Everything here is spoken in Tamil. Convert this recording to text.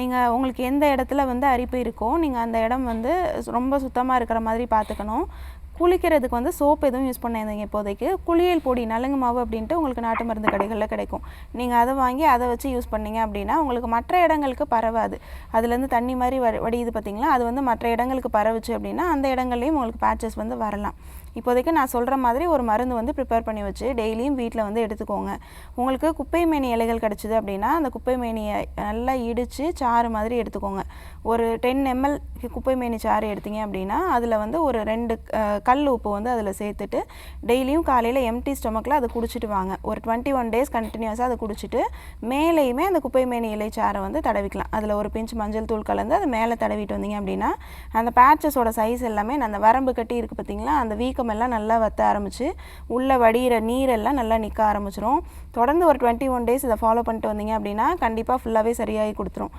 நீங்கள் உங்களுக்கு எந்த இடத்துல வந்து அரிப்பு இருக்கோ நீங்கள் அந்த இடம் வந்து ரொம்ப சுத்தமாக இருக்கிற மாதிரி பார்த்துக்கணும். குளிக்கிறதுக்கு வந்து சோப் எதுவும் யூஸ் பண்ணாதீங்க இப்போதைக்கு. குளியல் பொடி நலுங்கு மாவு அப்படின்ட்டு உங்களுக்கு நாட்டு மருந்து கடைகளில் கிடைக்கும். நீங்கள் அதை வாங்கி அதை வச்சு யூஸ் பண்ணீங்க அப்படின்னா உங்களுக்கு மற்ற இடங்களுக்கு பரவாது. அதுலேருந்து தண்ணி மாதிரி வடியுது பார்த்தீங்களா, அது வந்து மற்ற இடங்களுக்கு பரவுச்சு அப்படின்னா அந்த இடங்கள்லையும் உங்களுக்கு பேச்சஸ் வந்து வரலாம். இப்போதைக்கு நான் சொல்கிற மாதிரி ஒரு மருந்து வந்து ப்ரிப்பேர் பண்ணி வச்சு டெய்லியும் வீட்டில் வந்து எடுத்துக்கோங்க. உங்களுக்கு குப்பை மேனி இலைகள் கிடச்சிது அப்படின்னா அந்த குப்பை மேனியை நல்லா இடித்து சாறு மாதிரி எடுத்துக்கோங்க. ஒரு 10 ml குப்பை மேனி சாறு எடுத்தீங்க அப்படின்னா அதில் வந்து ஒரு 2 கல் உப்பு வந்து அதில் சேர்த்துட்டு டெய்லியும் காலையில் எம்டி ஸ்டொமக்கில் அதை குடிச்சிட்டு வாங்க. ஒரு 21 days கண்டினியூஸாக அதை குடிச்சிட்டு மேலேயுமே அந்த குப்பை மேனி இலை சாறை வந்து தடவிக்கலாம். அதில் ஒரு பிஞ்ச் மஞ்சள் தூள் கலந்து அதை மேலே தடவிட்டு வந்தீங்க அப்படின்னா அந்த பேட்சஸோட சைஸ் எல்லாமே அந்த வரம்பு கட்டி இருக்குது பார்த்தீங்களா, அந்த வீக்கமெல்லாம் நல்லா வத்த ஆரம்பித்து உள்ளே வடிகிற நீரெல்லாம் நல்லா நிற்க ஆரம்பிச்சிடும். தொடர்ந்து ஒரு 21 days இதை ஃபாலோ பண்ணிட்டு வந்தீங்க அப்படின்னா கண்டிப்பாக ஃபுல்லாகவே சரியாகி கொடுத்துரும்.